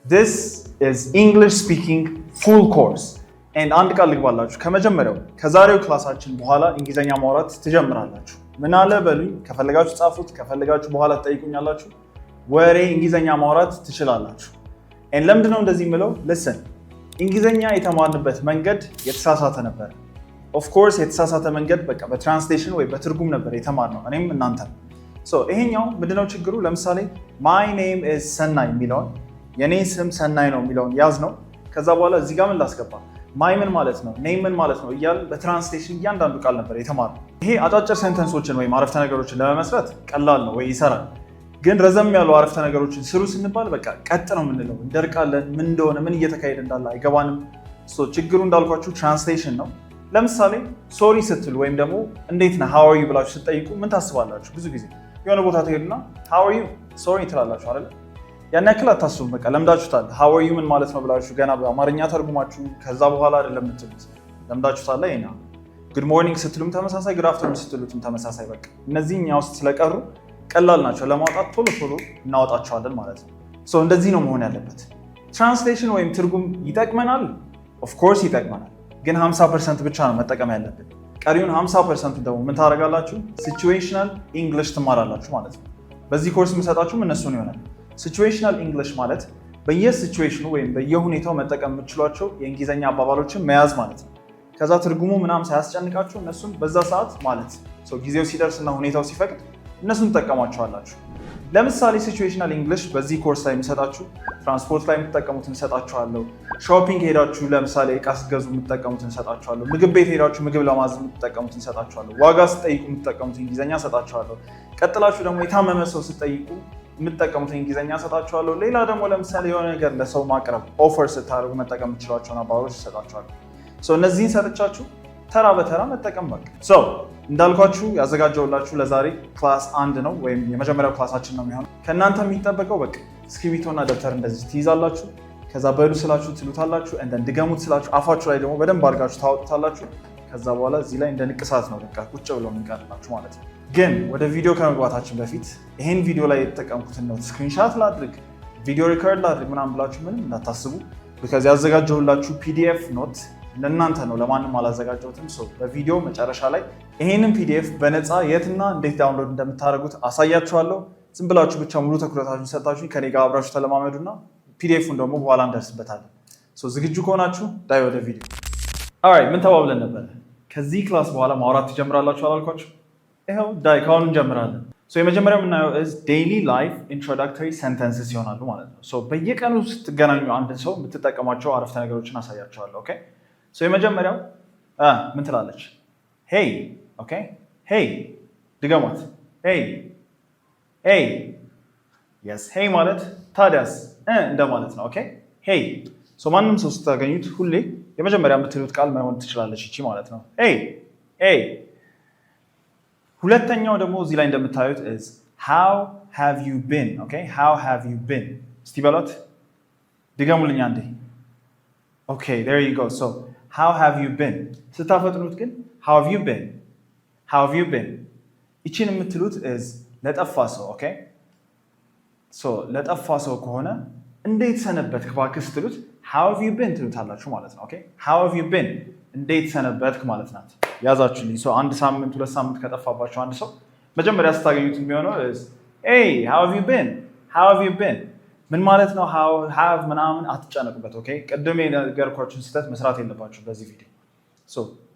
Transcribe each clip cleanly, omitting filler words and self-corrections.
This is English speaking full course. And አንድ ቃል ልግባላችሁ ከመጀመሪያው ከዛሬው ክላሳችን በኋላ እንግሊዘኛ ማውራት ትጀምራላችሁ። ምን አለ በሉኝ፣ ከፈለጋችሁ ጻፉት፣ ከፈለጋችሁ በኋላ ትጠይቁኛላችሁ። ወሬ እንግሊዘኛ ማውራት ትችላላችሁ። and ለምንድን ነው እንደዚህ የምለው? listen እንግሊዘኛ የተማርንበት መንገድ የተሳሳተ ነበር። of course የተሳሳተ መንገድ በቃ በትራንስሌሽን ወይ በትርጉም ነበር የተማርነው እኔም እናንተም። so ይሄኛው ምንድነው ችግሩ? ለምሳሌ my name is ሰናይ የሚለውን የኔ ስም ሰናይ ነው የሚለውን ያዝ ነው። ከዛ በኋላ እዚህ ጋር ምን ላስገባ? ማይ ምን ማለት ነው፣ ኔም ምን ማለት ነው እያልን በትራንስሌሽን እያንዳንዱ ቃል ነበር የተማርነው። ይሄ አጫጭር ሴንተንሶችን ወይም አረፍተ ነገሮችን ለመመስረት ቀላል ነው ወይ ይሰራል። ግን ረዘም ያሉ አረፍተ ነገሮችን ስሩ ስንባል በቃ ቀጥ ነው የምንለው፣ እንደርቃለን። ምን እንደሆነ ምን እየተካሄደ እንዳለ አይገባንም። ችግሩ እንዳልኳችሁ ትራንስሌሽን ነው። ለምሳሌ ሶሪ ስትሉ ወይም ደግሞ እንዴት ነህ ሃው አር ዩ ብላችሁ ስትጠይቁ ምን ታስባላችሁ? ብዙ ጊዜ የሆነ ቦታ ትሄዱና ሃው አር ዩ ሶሪ ትላላችሁ አይደል? ያን ያክል አታስቡም። በቃ ለምዳችሁታል። ሃው አር ዩ ምን ማለት ነው ብላችሁ ገና በአማርኛ ተርጉማችሁ ከዛ በኋላ አይደለም የምትሉት፣ ለምዳችሁታል። ይሄና ጉድ ሞርኒንግ ስትሉም ተመሳሳይ፣ ጉድ አፍተርኑን ስትሉትም ተመሳሳይ። በቃ እነዚህ እኛ ውስጥ ስለቀሩ ቀላል ናቸው ለማውጣት፣ ቶሎ ቶሎ እናወጣቸዋለን ማለት ነው። እንደዚህ ነው መሆን ያለበት። ትራንስሌሽን ወይም ትርጉም ይጠቅመናል፣ ኦፍ ኮርስ ይጠቅመናል። ግን 50% ብቻ ነው መጠቀም ያለብን። ቀሪውን 50% ደግሞ ምን ታደርጋላችሁ? ሲቹዌሽናል ኢንግሊሽ ትማራላችሁ ማለት ነው። በዚህ ኮርስ የምሰጣችሁም እነሱን ይሆናል። ሲቹዌሽናል ኢንግሊሽ ማለት በየሲቹዌሽኑ ወይም በየሁኔታው መጠቀም የምትችሏቸው የእንግሊዝኛ አባባሎችን መያዝ ማለት ነው። ከዛ ትርጉሙ ምናምን ሳያስጨንቃችሁ እነሱን በዛ ሰዓት ማለት ጊዜው ሲደርስና ሁኔታው ሲፈቅድ እነሱን ትጠቀሟቸዋላችሁ። ለምሳሌ ሲቹዌሽናል ኢንግሊሽ በዚህ ኮርስ ላይ የሚሰጣችሁ ትራንስፖርት ላይ የምትጠቀሙትን እሰጣችኋለሁ። ሾፒንግ ሄዳችሁ ለምሳሌ እቃ ስትገዙ የምትጠቀሙትን እሰጣችኋለሁ። ምግብ ቤት ሄዳችሁ ምግብ ለማዘዝ የምትጠቀሙትን እሰጣችኋለሁ። ዋጋ ስትጠይቁ የምትጠቀሙትን እንግሊዝኛ እሰጣችኋለሁ። ቀጥላችሁ ደግሞ የታመመ ሰው ስትጠይቁ የምትጠቀሙትን እንግሊዝኛ እሰጣችኋለሁ። ሌላ ደግሞ ለምሳሌ የሆነ ነገር ለሰው ማቅረብ ኦፈር ስታደርጉ መጠቀም የምትችሏቸውን አባባሎች እሰጣችኋለሁ። እነዚህን ሰጥቻችሁ ተራ በተራ መጠቀም በቃ። እንዳልኳችሁ ያዘጋጀውላችሁ ለዛሬ ክላስ 1 ነው ወይም የመጀመሪያው ክላሳችን ነው የሚሆነው። ከእናንተ የሚጠበቀው በቃ እስክሪብቶና ደብተር እንደዚህ ትይዛላችሁ። ከዛ በሉ ስላችሁ ትሉታላችሁ፣ ድገሙት ስላችሁ አፋችሁ ላይ ደግሞ በደንብ አድርጋችሁ ታወጡታላችሁ። ከዛ በኋላ እዚህ ላይ እንደ ንቅሳት ነው በቃ ቁጭ ብለው የሚቀርላችሁ ማለት ነው። ግን ወደ ቪዲዮ ከመግባታችን በፊት ይሄን ቪዲዮ ላይ የተጠቀምኩትን ኖት ስክሪንሻት ላድርግ፣ ቪዲዮ ሪከርድ ላድርግ ምናምን ብላችሁ ምንም እንዳታስቡ። ቢካዝ ያዘጋጀሁላችሁ ፒዲኤፍ ኖት ለእናንተ ነው፣ ለማንም አላዘጋጀሁትም። በቪዲዮ መጨረሻ ላይ ይሄንን ፒዲኤፍ በነፃ የትና እንዴት ዳውንሎድ እንደምታደርጉት አሳያችኋለሁ። ዝም ብላችሁ ብቻ ሙሉ ትኩረታችሁን ሰጣችሁ ከኔ ጋር አብራችሁ ተለማመዱና ፒዲኤፉን ደግሞ በኋላ እንደርስበታለን። ዝግጁ ከሆናችሁ ዳይ ወደ ቪዲዮ። ኦልራይት፣ ምን ተባብለን ነበር? ከዚህ ክላስ በኋላ ማውራት ትጀምራላችሁ አላልኳችሁ? ይኸው ዳይ ካሁን እንጀምራለን። የመጀመሪያው የምናየው ዴይሊ ላይፍ ኢንትሮዳክተሪ ሴንተንስስ ይሆናሉ ማለት ነው። በየቀኑ ስትገናኙ አንድን ሰው የምትጠቀሟቸው አረፍተ ነገሮችን አሳያችኋለሁ። ኦኬ። የመጀመሪያው ምን ትላለች? ሄይ። ኦኬ። ሄይ ድገሟት። ሄይ ሄይ። የስ ሄይ ማለት ታዲያስ እንደማለት ነው። ኦኬ። ሄይ ማንም ሰው ስታገኙት ሁሌ የመጀመሪያ የምትሉት ቃል መሆን ትችላለች ይቺ ማለት ነው። ሄይ ሄይ። ሁለተኛው ደግሞ እዚህ ላይ እንደምታዩት is how have you been? Okay, how have you been? እስቲ በሏት፣ ድገሙልኝ አንዴ። Okay, there you go. How have you been? ስታፈጥኑት ግን how have you been? How have you been? ይቺን የምትሉት is ለጠፋ ሰው። Okay? ለጠፋ ሰው ከሆነ እንዴት ሰነበትክ እባክህ ስትሉት how have you been ትሉታላችሁ ማለት ነው። Okay? How have you been? እንዴት ሰነበትክ ማለት ናት። ያዛችሁልኝ። አንድ ሳምንት 2 ሳምንት ከጠፋባችሁ አንድ ሰው መጀመሪያ ስታገኙት የሚሆነው hey how have you been? how have you been? ምን ማለት ነው? how have ምናምን አትጨነቁበት። ኦኬ፣ ቅድም የነገርኳችሁን ስህተት መስራት የለባችሁ በዚህ ቪዲዮ።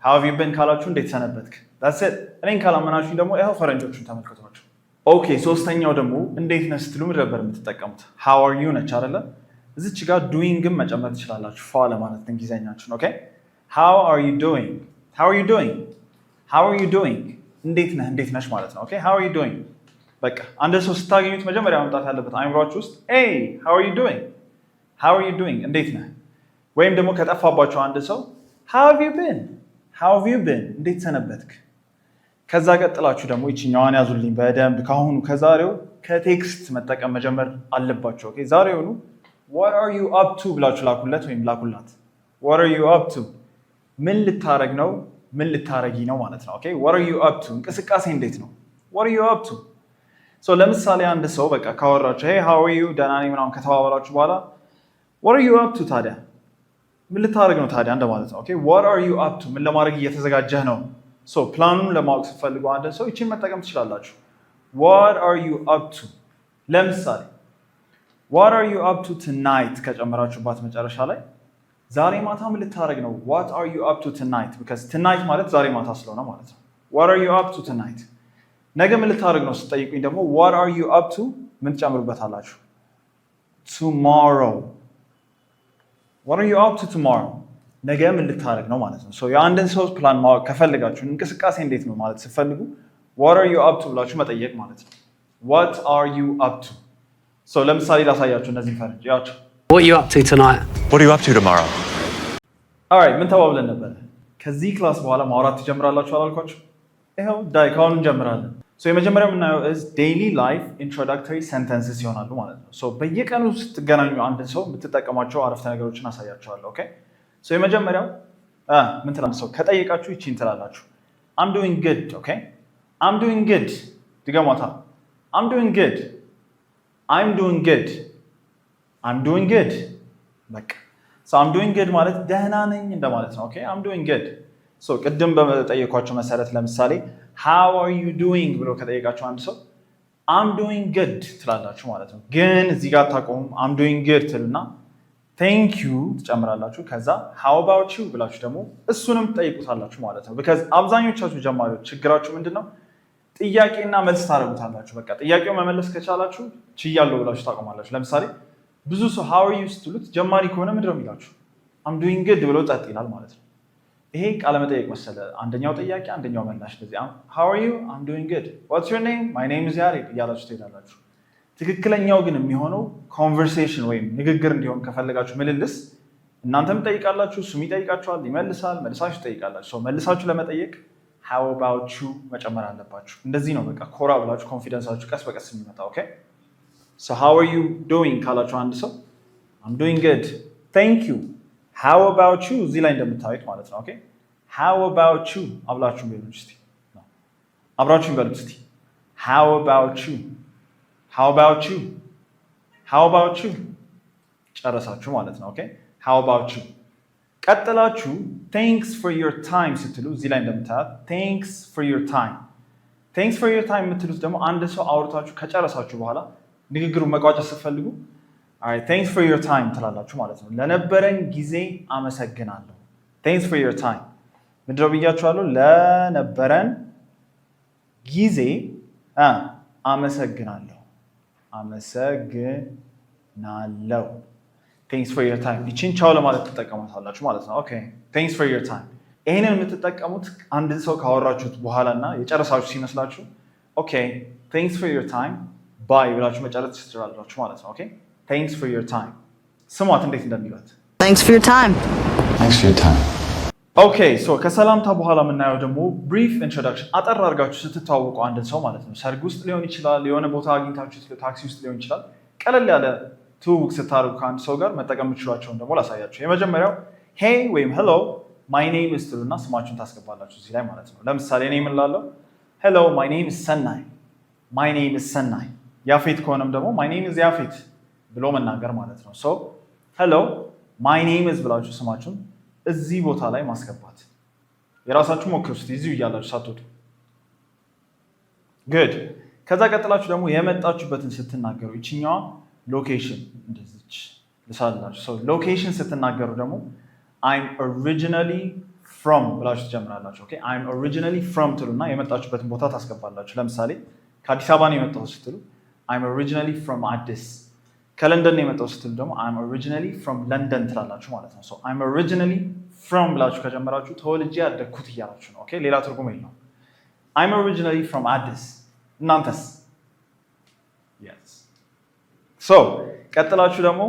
how have you been ካላችሁ እንዴት ሰነበትክ፣ that's it። እኔን ካላመናችሁኝ ደግሞ ይኸው ፈረንጆቹን ተመልከቷቸው። ኦኬ፣ ሶስተኛው ደግሞ እንዴት ነህ ስትሉ ምን ነበር የምትጠቀሙት? how are you ነች አይደለ? እዚች ጋር doing መጨመር ትችላላችሁ ፏ ለማለት እንግሊዘኛችሁን። ኦኬ፣ how are you doing? How are you doing? How are you doing? እንዴት ነህ እንዴት ነሽ ማለት ነው። ኦኬ how are you doing? በቃ አንድ ሰው ስታገኙት መጀመሪያ መምጣት ያለበት አይምሯችሁ ውስጥ hey how are you doing? How are you doing? እንዴት ነህ? ወይም ደግሞ ከጠፋባችሁ አንድ ሰው how have you been? How have you been? እንዴት ሰነበትክ? ከዛ ቀጥላችሁ ደግሞ ይችኛዋን ያዙልኝ በደንብ ካሁኑ ከዛሬው ከቴክስት መጠቀም መጀመር አለባችሁ። ኦኬ ዛሬውኑ what are you up to ብላችሁ ላኩለት ወይም ላኩላት። what are you up to? ምን ልታረግ ነው? ምን ልታረጊ ነው ማለት ነው። ኦኬ what are you up to? እንቅስቃሴ እንዴት ነው? what are you up to? ለምሳሌ አንድ ሰው በቃ ካወራችሁ hey how are you ደህና ነኝ ምናምን ከተባባላችሁ በኋላ what are you up to ታዲያ ምን ልታደርግ ነው ታዲያ እንደማለት ነው ኦኬ what are you up to ምን ለማድረግ እየተዘጋጀህ ነው ሶ ፕላኑን ለማወቅ ስትፈልጉ አንድ ሰው እቺን መጠቀም ትችላላችሁ what are you up to ለምሳሌ what are you up to tonight ከጨመራችሁባት መጨረሻ ላይ ዛሬ ማታ ምን ልታደርግ ነው what are you up to tonight because tonight ማለት ዛሬ ማታ ስለሆነ ማለት ነው what are you up to tonight ነገ ምን ልታደርግ ነው ስትጠይቁኝ ደግሞ what are you up to ምን ትጨምሩበታላችሁ tomorrow what are you up to tomorrow ነገ ምን ልታደርግ ነው ማለት ነው ሶ የአንድን ሰው ፕላን ማወቅ ከፈለጋችሁ እንቅስቃሴ እንዴት ነው ማለት ስትፈልጉ what are you up to ብላችሁ መጠየቅ ማለት ነው what are you up to ሶ ለምሳሌ ላሳያችሁ እነዚህ ፈረንጅ ያቸው what are you up to tonight what are you up to tomorrow alright ምን ተባብለን ነበር ከዚህ ክላስ በኋላ ማውራት ትጀምራላችሁ አላልኳችሁ ይሄው ዳይካውን እንጀምራለን ሶ የመጀመሪያው የምናየው is daily life introductory sentences ይሆናሉ ማለት ነው ሶ በየቀኑ ስትገናኙ አንድ ሰው የምትጠቀሟቸው አረፍተ ነገሮችን አሳያችኋለሁ ኦኬ ሶ የመጀመሪያው ምን ትላለህ ሰው ከጠየቃችሁ ይቺን ትላላችሁ I'm doing good okay I'm doing good ድገሟታ I'm doing good I'm doing good I'm doing good በቃ so I'm doing good ማለት ደህና ነኝ እንደማለት ነው ኦኬ I'm doing good so ቅድም በጠየኳችሁ መሰረት ለምሳሌ how are you doing ብሎ ከጠየቃችሁ አንድ ሰው I'm doing good ትላላችሁ ማለት ነው ግን እዚህ ጋር ታቆሙ I'm doing good ትልና thank you ትጨምራላችሁ ከዛ how about you ብላችሁ ደግሞ እሱንም ትጠይቁታላችሁ ማለት ነው because አብዛኞቻችሁ ጀማሪዎች ችግራችሁ ምንድነው ጥያቄና መልስ ታረጉታላችሁ በቃ ጥያቄው መመለስ ከቻላችሁ ችያለሁ ብላችሁ ታቆማላችሁ ለምሳሌ ብዙ ሰው how are you ስትሉት ጀማሪ ከሆነ ምንድነው የሚላችሁ I'm doing good ብሎ ጸጥ ይላል ማለት ነው ይሄ ቃለ መጠይቅ መሰለ አንደኛው ጥያቄ አንደኛው መላሽ ለዚህ how are you I'm doing good what's your name my name is Yared እያላችሁ ትሄዳላችሁ ትክክለኛው ግን የሚሆነው conversation ወይም ንግግር እንዲሆን ከፈለጋችሁ ምልልስ እናንተም ጠይቃላችሁ እሱም ይጠይቃችኋል ይመልሳል መልሳችሁ ጠይቃላችሁ ሶ መልሳችሁ ለመጠየቅ how about you መጨመር አለባችሁ እንደዚህ ነው በቃ ኮራ ብላችሁ ኮንፊደንሳችሁ ቀስ በቀስ የሚመጣ ኦኬ so how are you doing ካላችሁ አንድ ሰው I'm doing good thank you how about you እዚህ ላይ እንደምታዩት ማለት ነው ኦኬ how about you አብላችሁ በሉት እስቲ አብራችሁ በሉት እስቲ how about you how about you how about you ጨረሳችሁ ማለት ነው ኦኬ how about you ቀጥላችሁ thanks for your time ስትሉ እዚህ ላይ እንደምታዩት thanks for your time የምትሉት ደግሞ አንድ ሰው አውርታችሁ ከጨረሳችሁ በኋላ ንግግሩን መቋጨት ስትፈልጉ alright thanks for your time ትላላችሁ ማለት ነው ለነበረን ጊዜ አመሰግናለሁ thanks for your time ምንድነው ብያችኋለሁ ለነበረን ጊዜ አመሰግናለሁ thanks for your time ይቺን ቻው ለማለት ትጠቀሙታላችሁ ማለት ነው ኦኬ thanks for your time ይሄንን የምትጠቀሙት አንድ ሰው ካወራችሁት በኋላና የጨረሳችሁ ሲመስላችሁ ኦኬ thanks for your time bye ብላችሁ መጨረስ ትችላላችሁ ማለት ነው ኦኬ thanks for your time ስሟት እንዴት እንደሚሏት thanks for your time ኦኬ ሶ ከሰላምታ በኋላ የምናየው ደግሞ brief introduction አጠር አድርጋችሁ ስትተዋወቁ አንድ ሰው ማለት ነው ሰርግ ውስጥ ሊሆን ይችላል የሆነ ቦታ አግኝታችሁ ታክሲ ውስጥ ሊሆን ይችላል ቀለል ያለ ትውውቅ ስታደርጉ ከአንድ ሰው ጋር መጠቀም የምትችሏቸውን ደግሞ ላሳያችሁ የመጀመሪያው hey ወይም hello my name is ትሉና ስማችሁን ታስገባላችሁ እዚህ ላይ ማለት ነው ለምሳሌ እኔ ምን እላለሁ hello my name is ሰናይ ያፌት ከሆነም ደግሞ my name is ያፌት ብሎ መናገር ማለት ነው ሶ hello my name is ብላችሁ ስማችሁን እዚህ ቦታ ላይ ማስገባት የራሳችሁ ሞክሩት እዚሁ እያላችሁ ሳትወጡ good ከዛ ቀጥላችሁ ደግሞ የመጣችሁበትን ስትናገሩ እቺኛዋ ሎኬሽን እንደዚች ልሳላችሁ ሶ ሎኬሽን ስትናገሩ ደግሞ I'm originally from ብላችሁ ትጀምራላችሁ ኦኬ I'm originally from ትሉና የመጣችሁበትን ቦታ ታስገባላችሁ ለምሳሌ ከአዲስ አበባ ነው የመጣሁት ስትሉ I'm originally from አዲስ ከለንደን ነው የመጣሁት ስትሉ ደግሞ I'm originally from London ትላላችሁ ማለት ነው ሶ I'm originally from ብላችሁ ከጀመራችሁ ተወልጄ ያደግኩት እያላችሁ ነው ኦኬ ሌላ ትርጉም የለውም I'm originally from አዲስ እናንተስ yes ሶ ቀጥላችሁ ደግሞ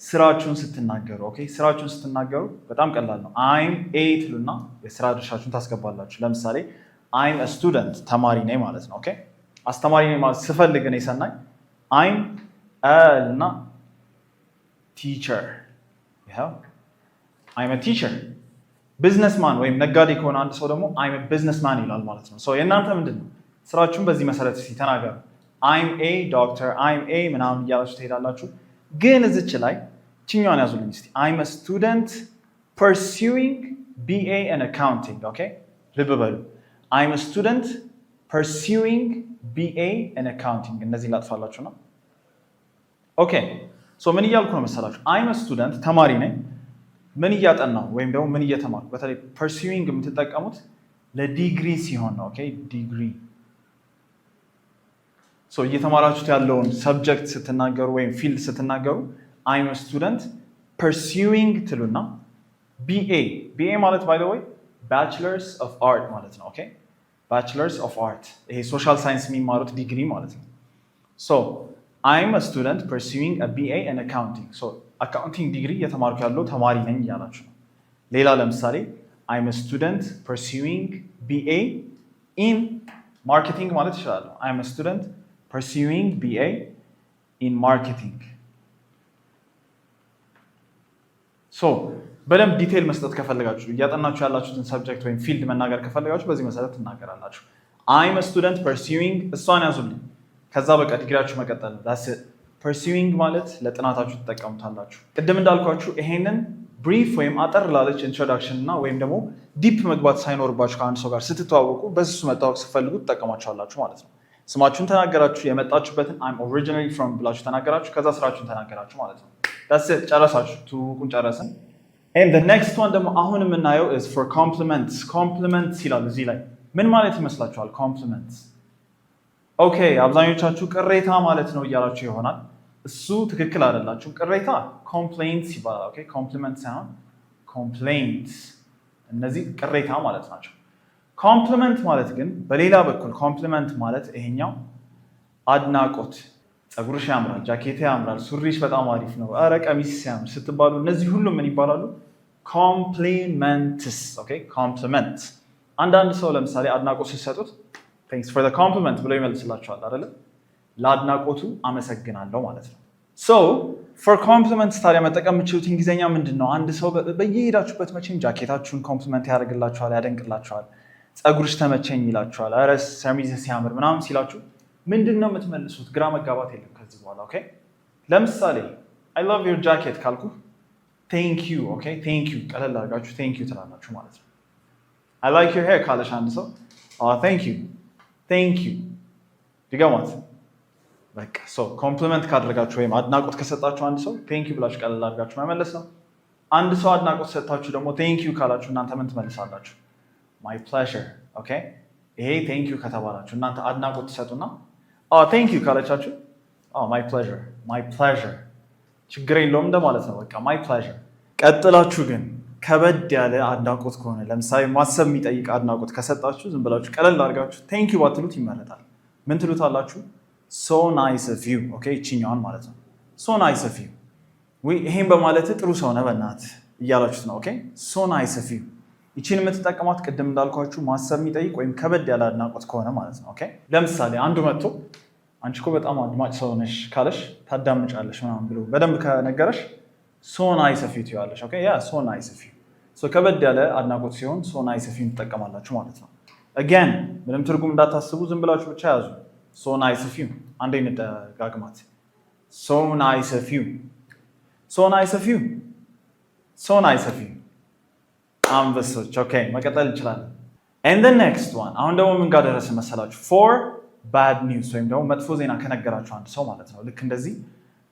ስራችሁን ስትናገሩ ኦኬ ስራችሁን ስትናገሩ በጣም ቀላል ነው I'm a ትሉና የስራ ድርሻችሁን ታስገባላችሁ ለምሳሌ I'm a student ተማሪ ነኝ ማለት ነው ኦኬ አስተማሪ ነኝ ማለት ስፈልግ እኔ ሰናይ I'm እና teacher ይሄው I'm a teacher businessman ወይም ነጋዴ ከሆነ አንድ ሰው ደግሞ I'm a businessman ይላል ማለት ነው ሶ የእናንተ ምንድነው ስራችሁን በዚህ መሰረት ተናገሩ I'm a doctor I'm a ምናምን እያላችሁ ትሄዳላችሁ ግን እዚች ላይ ችኛዋን ያዙልኝ እስቲ I'm a student pursuing BA in accounting okay ልብ በሉ I'm a student pursuing BA in accounting እነዚህ ላጥፋላችሁ ነው ኦኬ ሶ ምን እያልኩ ነው መሰላችሁ I'm a student ተማሪ ነኝ ምን እያጠናው ወይም ደግሞ ምን እየተማርኩ በተለይ pursuing የምትጠቀሙት ለዲግሪ ሲሆን ነው ኦኬ ዲግሪ ሶ እየተማራችሁት ያለውን ሰብጀክት ስትናገሩ ወይም ፊልድ ስትናገሩ I'm a student pursuing ትሉና BA ማለት by the way bachelors of art ማለት ነው ኦኬ bachelors of art ይሄ ሶሻል ሳይንስ የሚማሩት ዲግሪ ማለት ነው so I'm a student pursuing a BA in accounting so accounting ዲግሪ እየተማርኩ ያለው ተማሪ ነኝ እያላችሁ ነው ሌላ ለምሳሌ I'm a student pursuing BA in marketing ማለት ይችላል I'm a student pursuing BA in marketing so በደንብ ዲቴል መስጠት ከፈለጋችሁ እያጠናችሁ ያላችሁትን ሰብጀክት ወይም ፊልድ መናገር ከፈለጋችሁ በዚህ መሰረት ትናገራላችሁ I'm a student pursuing እሷን ያዙልኝ ከዛ በቃ ዲግሪያችሁ መቀጠል ነው that's it pursuing ማለት ለጥናታችሁ ትጠቀሙታላችሁ ቅድም እንዳልኳችሁ ይሄንን ብሪፍ ወይም አጠር ላለች ኢንትሮዳክሽን እና ወይም ደግሞ ዲፕ መግባት ሳይኖርባችሁ ከአንድ ሰው ጋር ስትተዋወቁ በዚህ መታወቅ ስትፈልጉ ትጠቀማችኋላችሁ ማለት ነው ስማችሁን ተናገራችሁ የመጣችሁበትን I'm originally from ብላችሁ ተናገራችሁ ከዛ ስራችሁን ተናገራችሁ ማለት ነው that's it ጨረሳችሁ ትውውቁን ጨረስን and the next one ደግሞ አሁን የምናየው is for compliments compliments ይላል እዚህ ላይ ምን ማለት ይመስላችኋል compliments ኦኬ አብዛኞቻችሁ ቅሬታ ማለት ነው እያላችሁ ይሆናል እሱ ትክክል አይደላችሁ ቅሬታ complaints ይባላል ኦኬ compliments ሳይሆን complaints እነዚህ ቅሬታ ማለት ናቸው ኮምፕሊመንት ማለት ግን በሌላ በኩል ኮምፕሊመንት ማለት ይሄኛው አድናቆት ጸጉርሽ ያምራል ጃኬት ያምራል ሱሪሽ በጣም አሪፍ ነው አረ ቀሚስ ያምራል ስትባሉ እነዚህ ሁሉ ምን ይባላሉ ኮምፕሊመንትስ ኦኬ ኮምፕሊመንት አንዳንድ ሰው ለምሳሌ አድናቆት ሲሰጡት thanks for the compliment ብሎ ይመልስላችኋል አይደል ለአድናቆቱ አመሰግናለሁ ማለት ነው so for compliments ታዲያ መጠቀም የምትችሉት እንግሊዘኛ ምንድነው አንድ ሰው በየሄዳችሁበት መቼም ጃኬታችሁን ኮምፕሊመንት ያደርግላችኋል ያደንቅላችኋል ጸጉርሽ ተመቸኝ ይላችኋል አረ ሰሚዝ ሲያምር ምናምን ሲላችሁ ምንድነው የምትመልሱት ግራ መጋባት የለም ከዚህ በኋላ ኦኬ ለምሳሌ I love your jacket ካልኩ thank you okay thank you ቀለል አድርጋችሁ thank you ትላላችሁ ማለት ነው I like your hair ካለሽ አንድ ሰው thank you ድገሟት በቃ so ኮምፕሊመንት ካደረጋችሁ ወይም አድናቆት ከሰጣችሁ አንድ ሰው thank you ብላችሁ ቀለል አድርጋችሁ መመለስ ነው አንድ ሰው አድናቆት ሰጣችሁ ደግሞ thank you ካላችሁ እናንተ ምን ትመልሳላችሁ my pleasure okay ይሄ thank you ከተባላችሁ እናንተ አድናቆት ትሰጡና thank you ካላቻችሁ my pleasure ችግር የለውም እንደማለት ነው በቃ my pleasure ቀጥላችሁ ግን ከበድ ያለ አድናቆት ከሆነ ለምሳሌ ማሰብ የሚጠይቅ አድናቆት ከሰጣችሁ ዝም ብላችሁ ቀለል አድርጋችሁ thank you ባትሉት ይመረጣል ምን ትሉታላችሁ so nice of you okay እቺኛዋን ማለት ነው so nice of you ይሄን በማለት ጥሩ ሰው ነህ በእናትህ እያላችሁት ነው okay so nice of you ይቺን የምትጠቀሟት ቅድም እንዳልኳችሁ ማሰብ የሚጠይቅ ወይም ከበድ ያለ አድናቆት ከሆነ ማለት ነው ኦኬ ለምሳሌ አንዱ መጥቶ አንቺ እኮ በጣም አድማጭ ሰው ነሽ ካለሽ ታዳምጫለሽ ምናምን ብሎ በደንብ ከነገረሽ so nice of you ትያለሽ ኦኬ ያ so nice of you so ከበድ ያለ አድናቆት ሲሆን so nice of you ትጠቀማላችሁ ማለት ነው again ምንም ትርጉም እንዳታስቡ ዝም ብላችሁ ብቻ ያዙ so nice of you አንዴ እንደጋግማት so nice of you so nice of you so nice of you አንበሶች ኦኬ መቀጠል እንችላለን and the next one አሁን ደግሞ ምን ጋር ደረሰ መሰላችሁ for bad news ወይም ደግሞ መጥፎ ዜና ከነገራችሁ አንድ ሰው ማለት ነው ልክ እንደዚህ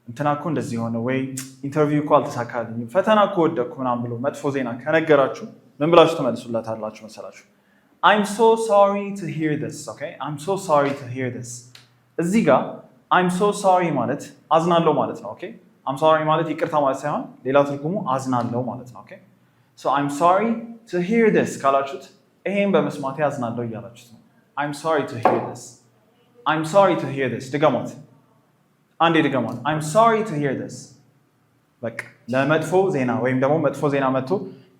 እንትና እኮ እንደዚህ ሆነ ወይ ኢንተርቪው እኮ አልተሳካልኝም ፈተና እኮ ወደቅኩ ምናምን ብሎ መጥፎ ዜና ከነገራችሁ ምን ብላችሁ ትመልሱላታላችሁ መሰላችሁ I'm so sorry to hear this okay I'm so sorry to hear this እዚህ ጋር I'm so sorry ማለት አዝናለሁ ማለት ነው okay I'm sorry ማለት ይቅርታ ማለት ሳይሆን ሌላ ትርጉሙ አዝናለሁ ማለት ነው okay so I'm sorry to hear this ካላችሁት ይሄን በመስማት ያዝናለሁ እያላችሁት ነው I'm sorry to hear this I'm sorry to hear this ድገሟት አንዴ ድገሟት I'm sorry to hear this በቃ ለመጥፎ ዜና ወይም ደግሞ መጥፎ ዜና መጥቶ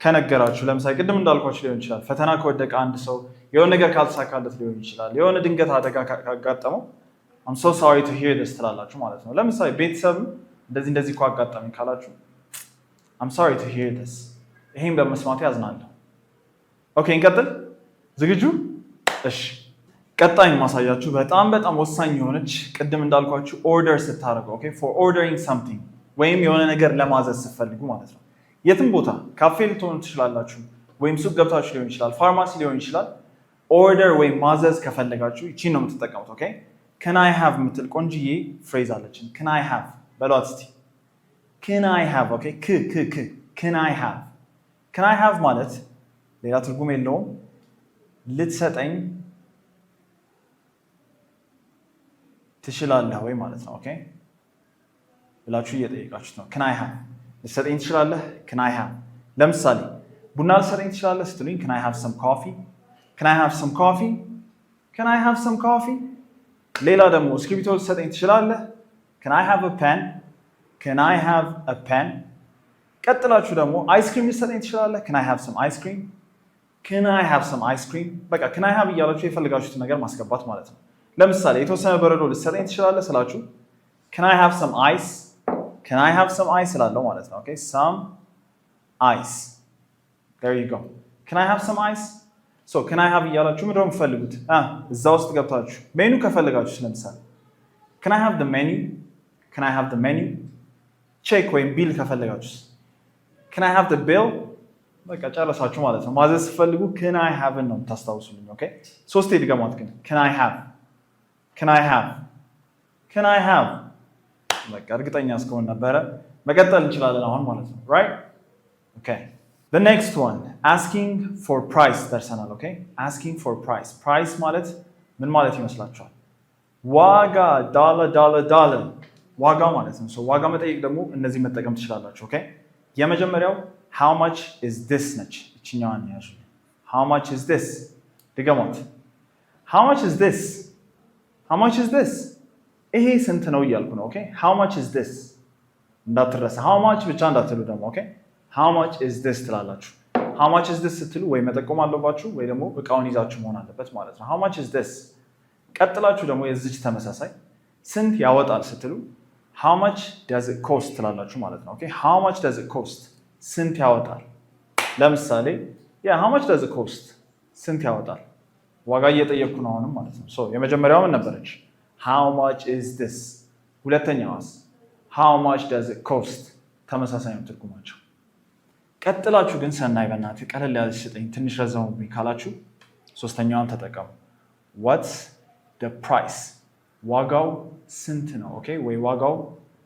ከነገራችሁ ለምሳሌ ቅድም እንዳልኳችሁ ሊሆን ይችላል ፈተና ከወደቀ አንድ ሰው የሆነ ነገር ካልተሳካለት ሊሆን ይችላል የሆነ ድንገት አደጋ ካጋጠመው I'm so sorry to hear this ትላላችሁ ማለት ነው ለምሳሌ ቤተሰብ እንደዚህ እኮ አጋጠመኝ ካላችሁ I'm sorry to hear this ይሄን በመስማት ያዝናለሁ ኦኬ እንቀጥል ዝግጁ እሺ ቀጣይ ማሳያችሁ በጣም ወሳኝ የሆነች ቅድም እንዳልኳችሁ ኦርደር ስታደርጉ ኦኬ for ordering something ወይም የሆነ ነገር ለማዘዝ ስትፈልጉ ማለት ነው። የትም ቦታ ካፌ ልትሆኑ ትችላላችሁ፣ ወይም ሱቅ ገብታችሁ ሊሆን ይችላል፣ ፋርማሲ ሊሆን ይችላል። ኦርደር ወይም ማዘዝ ከፈለጋችሁ ይቺን ነው የምትጠቀሙት። ኦኬ can I have የምትል ቆንጅዬ ፍሬዝ አለችን። can I have በሏት እስቲ። can I have ኦኬ can I have ማለት ሌላ ትርጉም የለውም ልትሰጠኝ ትችላለህ ወይ ማለት ነው። ኦኬ ብላችሁ እየጠየቃችሁት ነው። can I have ልትሰጠኝ ትችላለህ? can I have ለምሳሌ ቡና ልትሰጠኝ ትችላለህ ስትሉኝ can I have some coffee? can I have some coffee? can I have some coffee? ሌላ ደግሞ እስክሪብቶ ልትሰጠኝ ትችላለህ? can I have a pen? can I have a pen? ቀጥላችሁ ደግሞ አይስክሪም ልትሰጠኝ ትችላለህ? can I have some ice cream? can I have some ice cream? በቃ can I have እያላችሁ የፈለጋችሁትን ነገር ማስገባት ማለት ነው። ለምሳሌ የተወሰነ በረዶ ልትሰጠኝ ትችላለህ ስላችሁ can I have some ice? can I have some ice እላለሁ ማለት ነው። ኦኬ some ice. there you go. can I have some ice? so can I have እያላችሁ ምንድነው የምትፈልጉት? እዛ ውስጥ ገብታችሁ ሜኑ ከፈለጋችሁ ለምሳሌ can I have the menu? can I have the menu? ቼክ ወይም ቢል ከፈለጋችሁ can I have the bill? በቃ ጨረሳችሁ ማለት ነው። ማዘዝ ስትፈልጉ can I have ነው የምታስታውሱልኝ። ኦኬ ሶስቴ ድገሟት ግን can I have can I have can I have በቃ እርግጠኛ እስከሆነ ነበረ መቀጠል እንችላለን አሁን ማለት ነው። right okay the next one asking for price ደርሰናል። ኦኬ asking for price ማለት ምን ማለት ይመስላችኋል? ዋጋ ዳለር ዋጋ ማለት ነው። ዋጋ መጠየቅ ደግሞ እነዚህ መጠቀም ትችላላችሁ። ኦኬ የመጀመሪያው how much is this ነች። እቺኛዋን ያዙ። how much is this ድገሟት። how much is this how much is this ይሄ ስንት ነው እያልኩ ነው። ኦኬ how much is this እንዳትረሳ። how much ብቻ እንዳትሉ ደግሞ ኦኬ how much is this ትላላችሁ። how much is this ስትሉ ወይ መጠቆም አለባችሁ ወይ ደግሞ እቃውን ይዛችሁ መሆን አለበት ማለት ነው። how much is this ቀጥላችሁ ደግሞ የዚች ተመሳሳይ ስንት ያወጣል ስትሉ how much does it cost ትላላችሁ ማለት ነው። ኦኬ how much does it cost ስንት ያወጣል። ለምሳሌ how much does it cost ስንት ያወጣል ዋጋ እየጠየቅኩ ነው አሁንም ማለት ነው። የመጀመሪያው ምን ነበረች? how much is this ሁለተኛዋስ how much does it cost ተመሳሳይ ነው ትርጉማቸው። ቀጥላችሁ ግን ሰናይ በእናትህ ቀለል ያለች ስጠኝ ትንሽ ረዘሙብኝ ካላችሁ ሶስተኛዋን ተጠቀሙ። what's the price ዋጋው ስንት ነው? ኦኬ ወይ ዋጋው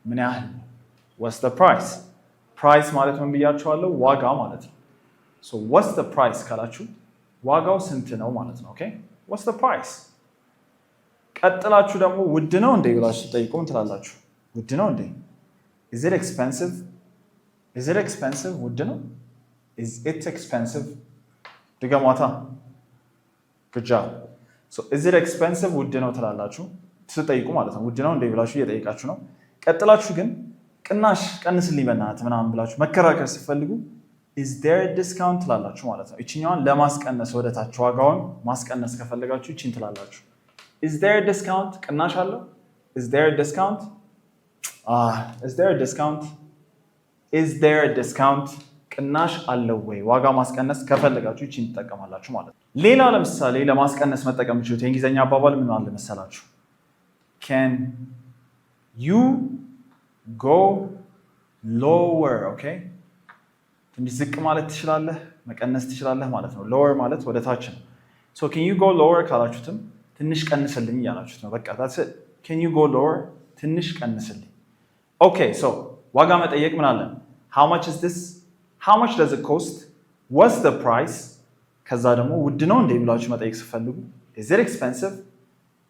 ምን ያህል ነው? what's the price price ማለት ምን ብያችኋለሁ? ዋጋ ማለት ነው። what's the price ካላችሁ ዋጋው ስንት ነው ማለት ነው። ኦኬ what's the price ቀጥላችሁ ደግሞ ውድ ነው እንዴ ብላችሁ ጠይቁም ትላላችሁ። ውድ ነው እንዴ is it expensive ውድ ነው is it expensive ድገሟታ good job is it expensive ውድ ነው ትላላችሁ ትጠይቁ ማለት ነው። ውድ ነው እንዴ ብላችሁ እየጠየቃችሁ ነው። ቀጥላችሁ ግን ቅናሽ ቀንስልኝ በእናትህ ምናምን ብላችሁ መከራከር ስትፈልጉ is there a discount ትላላችሁ ማለት ነው። እቺኛዋን ለማስቀነስ ወደታች ዋጋውን ማስቀነስ ከፈለጋችሁ እቺን ትላላችሁ። is there a discount ቅናሽ አለው? is there a discount is there a discount is there a discount ቅናሽ አለው ወይ? ዋጋ ማስቀነስ ከፈለጋችሁ እቺን ትጠቀማላችሁ ማለት ነው። ሌላ ለምሳሌ ለማስቀነስ መጠቀም የምትችሉት የእንግሊዝኛ አባባል ምን አለ መሰላችሁ? can you go lower ኦኬ ትንሽ ዝቅ ማለት ትችላለህ መቀነስ ትችላለህ ማለት ነው። lower ማለት ወደ ታች ነው። can you go lower ካላችሁትም ትንሽ ቀንስልኝ እያላችሁት ነው። በቃ that's it can you go lower ትንሽ ቀንስልኝ። ኦኬ ዋጋ መጠየቅ ምን አለ? how much is this how much does it cost what's the price ከዛ ደግሞ ውድ ነው እንዴ ብላችሁ መጠየቅ ስትፈልጉ is it expensive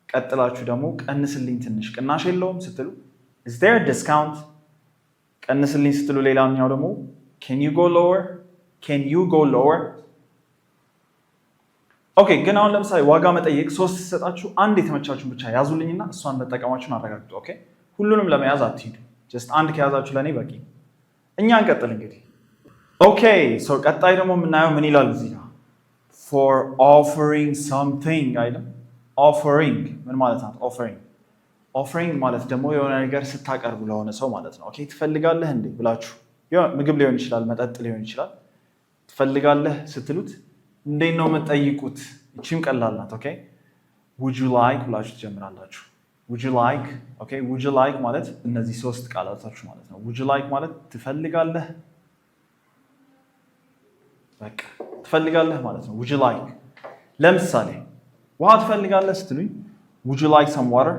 ቀጥላችሁ ደግሞ ቀንስልኝ ትንሽ ቅናሽ የለውም ስትሉ is there a discount ቀንስልኝ ስትሉ ሌላኛው ደግሞ can you go lower ኦኬ ግን አሁን ለምሳሌ ዋጋ መጠየቅ ሶስት ሲሰጣችሁ አንድ የተመቻችሁን ብቻ ያዙልኝና እሷን መጠቀማችሁን አረጋግጡ። ኦኬ ሁሉንም ለመያዝ አትሂዱ። just አንድ ከያዛችሁ ለኔ በቂ። እኛ እንቀጥል እንግዲህ። ኦኬ ቀጣይ ደግሞ የምናየው ምን ይላል እዚህ ጋር for offering something አይደል? offering ምን ማለት ነው? offering ማለት ደግሞ የሆነ ነገር ስታቀርቡ ለሆነ ሰው ማለት ነው። ኦኬ ትፈልጋለህ እንዴ ብላችሁ ምግብ ሊሆን ይችላል መጠጥ ሊሆን ይችላል ትፈልጋለህ ስትሉት እንዴት ነው የምትጠይቁት? እቺም ቀላል ናት። ኦኬ would you like ብላችሁ ትጀምራላችሁ። would you like okay would you like ማለት እነዚህ ሶስት ቃላቶች ማለት ነው would you like ማለት ትፈልጋለህ በቃ ትፈልጋለህ ማለት ነው would you like ለምሳሌ ውሃ ትፈልጋለህ ስትሉኝ would you like some water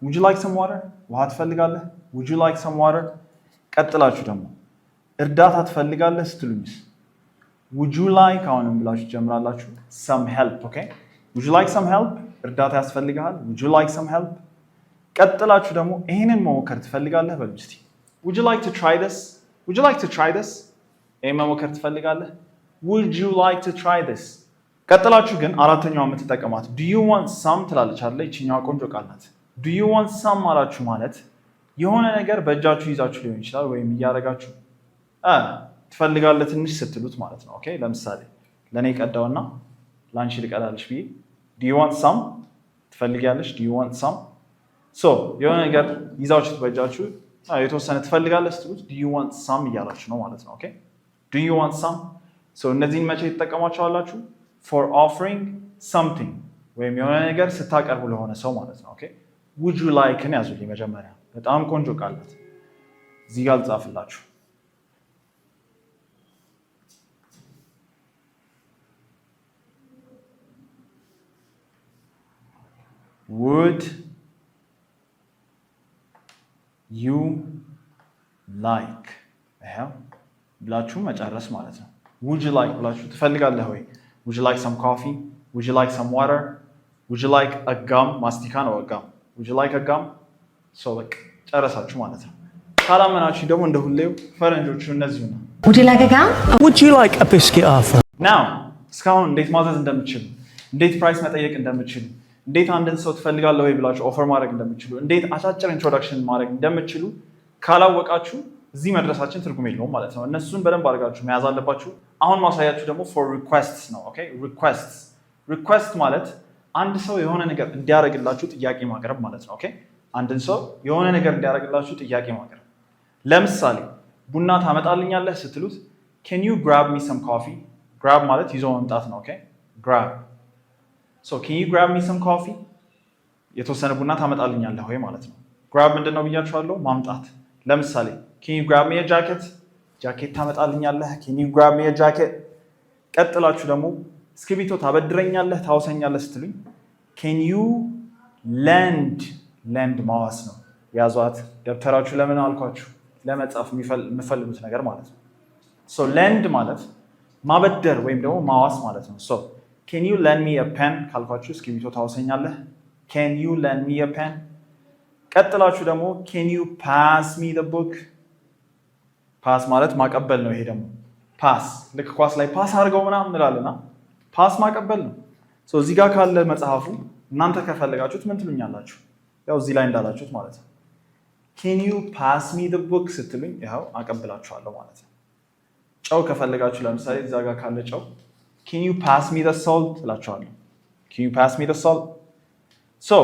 would you like some water ውሃ ትፈልጋለህ would you like some water ቀጥላችሁ ደግሞ እርዳታ ትፈልጋለህ ስትሉኝስ would you like አሁንም ብላችሁ ጀምራላችሁ some help okay would you like some help እርዳታ ያስፈልጋል would you like some help ቀጥላችሁ ደግሞ ይሄንን መሞከር ትፈልጋለህ በሉ እስቲ would you like to try this would you like to try this ይሄን መሞከር ትፈልጋለህ would you like to try this ቀጥላችሁ ግን አራተኛው የምትጠቀማት do you want some ትላለች አይደል እቺኛው ቆንጆ ቃል ናት do you want some አላችሁ ማለት የሆነ ነገር በእጃችሁ ይዛችሁ ሊሆን ይችላል ወይም እያረጋችሁ ትፈልጋለህ ትንሽ ስትሉት ማለት ነው ኦኬ ለምሳሌ ለኔ ቀዳውና ላንቺ ልቀዳልሽ ብዬ do you want some ትፈልጊያለሽ do you want some so የሆነ ነገር ይዛችሁ በእጃችሁ የተወሰነ ትፈልጋለህ ስትሉት do you want some እያላችሁ ነው ማለት ነው ኦኬ do you want some so እነዚህን መቼ ትጠቀማቸዋላችሁ for offering something ወይም የሆነ ነገር ስታቀርቡ ለሆነ ሰው ማለት ነው ኦኬ would you like ነው ያዙልኝ መጀመሪያ በጣም ቆንጆ ቃል ናት እዚህ ጋር ልጻፍላችሁ would you like ብላችሁ መጨረስ ማለት ነው would you like ብላችሁ ትፈልጋለህ ወይ would you like some coffee would you like some water would you like a gum ማስቲካ ነው a gum would you like a gum so በቃ ጨረሳችሁ ማለት ነው ካላመናችሁ ደግሞ እንደ ሁሌው ፈረንጆቹ እነዚሁ ነው would you like a gum would you like a biscuit Arthur now እስካሁን እንዴት ማዘዝ እንደምትችሉ እንዴት ፕራይስ መጠየቅ እንደምትችሉ እንዴት አንድን ሰው ትፈልጋለህ ወይ ብላችሁ ኦፈር ማድረግ እንደምትችሉ እንዴት አጫጭር ኢንትሮዳክሽን ማድረግ እንደምትችሉ ካላወቃችሁ እዚህ መድረሳችን ትርጉም የለውም ማለት ነው እነሱን በደንብ አድርጋችሁ መያዝ አለባችሁ አሁን ማሳያችሁ ደግሞ for requests ነው ኦኬ request ማለት አንድ ሰው የሆነ ነገር እንዲያደርግላችሁ ጥያቄ ማቅረብ ማለት ነው ኦኬ አንድን ሰው የሆነ ነገር እንዲያደርግላችሁ ጥያቄ ማቅረብ ለምሳሌ ቡና ታመጣልኛለህ ስትሉት can you grab me some coffee grab ማለት ይዞ መምጣት ነው ኦኬ grab so can you grab me some coffee የተወሰነ ቡና ታመጣልኛለህ ወይ ማለት ነው grab ምንድነው ብያችኋለሁ ማምጣት ለምሳሌ can you grab me a jacket ጃኬት ታመጣልኛለህ can you grab me a jacket ቀጥላችሁ ደግሞ እስክሪብቶ ታበድረኛለህ ታውሰኛለህ ስትሉኝ can you lend ማዋስ ነው ያዟት ደብተራችሁ ለምን አልኳችሁ ለመጻፍ የሚፈልጉት ነገር ማለት ነው so lend ማለት ማበደር ወይም ደግሞ ማዋስ ማለት ነው so can you lend me a pen ካልኳችሁ እስክሪብቶ ታውሰኛለህ can you lend me a pen ቀጥላችሁ ደግሞ can you pass me the book ፓስ ማለት ማቀበል ነው ይሄ ደግሞ ፓስ ልክ ኳስ ላይ ፓስ አድርገው ምናምን እንላለና ፓስ ማቀበል ነው ሶ እዚህ ጋር ካለ መጽሐፉ እናንተ ከፈለጋችሁት ምን ትሉኛላችሁ ያው እዚህ ላይ እንዳላችሁት ማለት ነው can you pass me the book ስትሉኝ ያው አቀብላችኋለሁ ማለት ነው ጨው ከፈለጋችሁ ለምሳሌ እዛ ጋር ካለ ጨው can you pass me the salt እላችኋለሁ can you pass me the salt so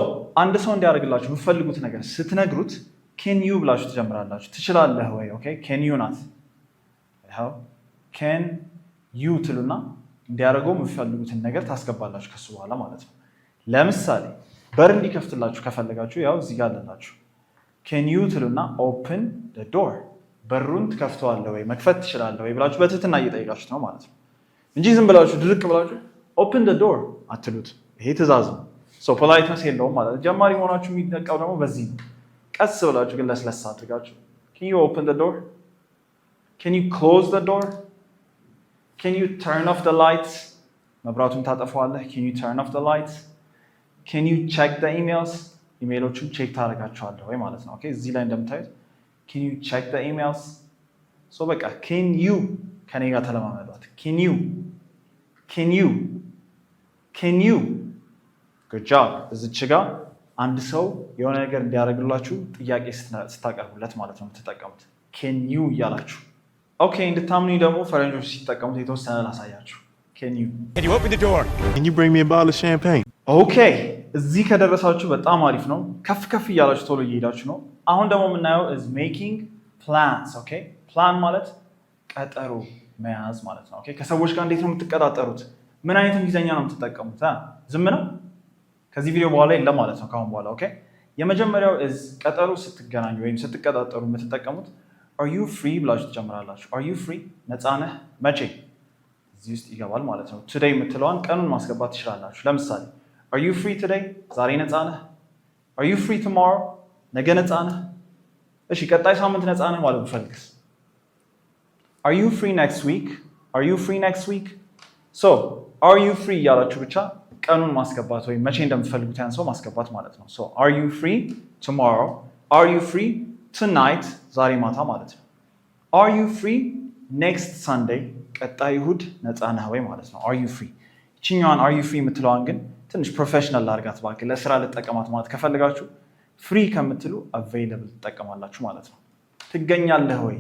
አንድ ሰው እንዲያደርግላችሁ የምትፈልጉት ነገር ስትነግሩት can you ብላችሁ ትጀምራላችሁ ትችላለህ ወይ ኦኬ can you ናት ያው can you ትሉና እንዲያደርገው የምትፈልጉትን ነገር ታስገባላችሁ ከሱ በኋላ ማለት ነው ለምሳሌ በር እንዲከፍትላችሁ ከፈለጋችሁ ያው እዚህ ጋር አለላችሁ can you ትሉና open the door በሩን ትከፍተዋለህ ወይ መክፈት ትችላለህ ወይ ብላችሁ በትህትና እየጠየቃችሁት ነው ማለት ነው እንጂ ዝም ብላችሁ ድርቅ ብላችሁ open the door አትሉት ይሄ ትእዛዝ ነው so politeness የለውም ማለት ነው ጀማሪ ሆናችሁ የሚጠቃው ደግሞ በዚህ ነው ቀስ ብላችሁ ግን ለስለስ አድርጋችሁ can you open the door can you close the door can you turn off the lights መብራቱን ታጠፋዋለህ can you turn off the lights can you check the emails ኢሜሎቹን ቼክ ታደርጋቸዋለህ ወይ ማለት ነው ኦኬ እዚህ ላይ እንደምታዩት can you check the emails so በቃ can you ከኔ ጋር ተለማመዷት can you good job እዚች ጋር አንድ ሰው የሆነ ነገር እንዲያደርግላችሁ ጥያቄ ስታቀርቡለት ማለት ነው የምትጠቀሙት can you እያላችሁ ኦኬ እንድታምኑኝ ደግሞ ፈረንጆች ሲጠቀሙት የተወሰነ ላሳያችሁ can you open the door can you bring me a bottle of champagne ኦኬ እዚህ ከደረሳችሁ በጣም አሪፍ ነው ከፍ እያላችሁ ቶሎ እየሄዳችሁ ነው አሁን ደግሞ የምናየው is making plans ኦኬ ፕላን ማለት ቀጠሮ መያዝ ማለት ነው ኦኬ ከሰዎች ጋር እንዴት ነው የምትቀጣጠሩት ምን አይነት እንግሊዘኛ ነው የምትጠቀሙት ዝም ነው ከዚህ ቪዲዮ በኋላ የለም ማለት ነው ካሁን በኋላ ኦኬ የመጀመሪያው is ቀጠሮ ስትገናኙ ወይም ስትቀጣጠሩ የምትጠቀሙት are you free ብላችሁ ትጀምራላችሁ። are you free ነፃ ነህ መቼ እዚህ ውስጥ ይገባል ማለት ነው። today የምትለዋን ቀኑን ማስገባት ትችላላችሁ። ለምሳሌ are you free today ዛሬ ነፃ ነህ? are you free tomorrow ነገ ነፃ ነህ? እሺ ቀጣይ ሳምንት ነፃ ነህ ማለት ብፈልግስ are you free next week are you free next week so are you free ያላችሁ ብቻ ቀኑን ማስገባት ወይም መቼ እንደምትፈልጉት ያን ሰው ማስገባት ማለት ነው። so are you free tomorrow are you free tonight ዛሬ ማታ ማለት ነው። are you free next Sunday ቀጣይ እሁድ ነፃ ነህ ወይ ማለት ነው። are you free ይችኛዋን are you free የምትለዋን ግን ትንሽ ፕሮፌሽናል ላድርጋት እባክህ ለስራ ልጠቀማት ማለት ከፈለጋችሁ ፍሪ ከምትሉ available ትጠቀማላችሁ ማለት ነው። ትገኛለህ ወይ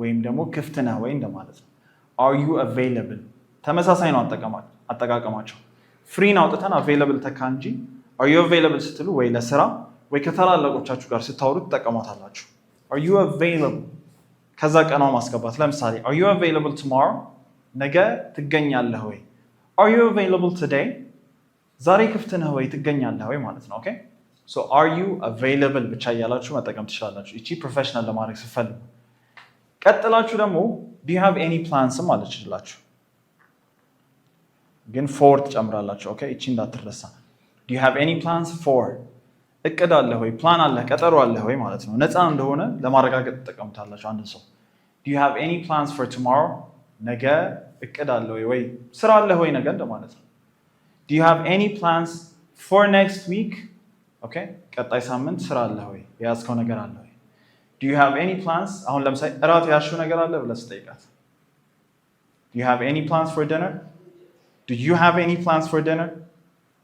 ወይም ደግሞ ክፍት ነህ ወይ እንደማለት ነው። are you available ተመሳሳይ ነው አጠቃቀማቸው። ፍሪን አውጥተን available ተካ እንጂ are you available ስትሉ ወይ ለስራ ወይ ከታላላቆቻችሁ ጋር ስታወሩ ትጠቀማታላችሁ። are you available ከዛ ቀኗ ማስገባት ለምሳሌ are you available tomorrow ነገ ትገኛለህ ወይ are you available today ዛሬ ክፍት ነህ ወይ ትገኛለህ ወይ ማለት ነው። ኦኬ so are you available ብቻ እያላችሁ መጠቀም ትችላላችሁ። እቺ ፕሮፌሽናል ለማድረግ ስትፈልጉ ቀጥላችሁ ደግሞ do you have any plans ማለት ይችላችሁ ግን for ትጨምራላችሁ። ኦኬ እቺ እንዳትረሳ do you have any plans for እቅድ አለ ወይ ፕላን አለ ቀጠሮ አለ ወይ ማለት ነው። ነፃ እንደሆነ ለማረጋገጥ ተጠቀሙታላችሁ አንድ ሰው do you have any plans for tomorrow ነገ እቅድ አለ ወይ ስራ አለ ወይ ነገ እንደማለት ነው። do you have any plans for next week ኦኬ ቀጣይ ሳምንት ስራ አለ ወይ የያዝከው ነገር አለ ወይ do you have any plans አሁን ለምሳሌ እራት ያልሽው ነገር አለ ብለህ ስጠይቃት do you have any plans for dinner do you have any plans for dinner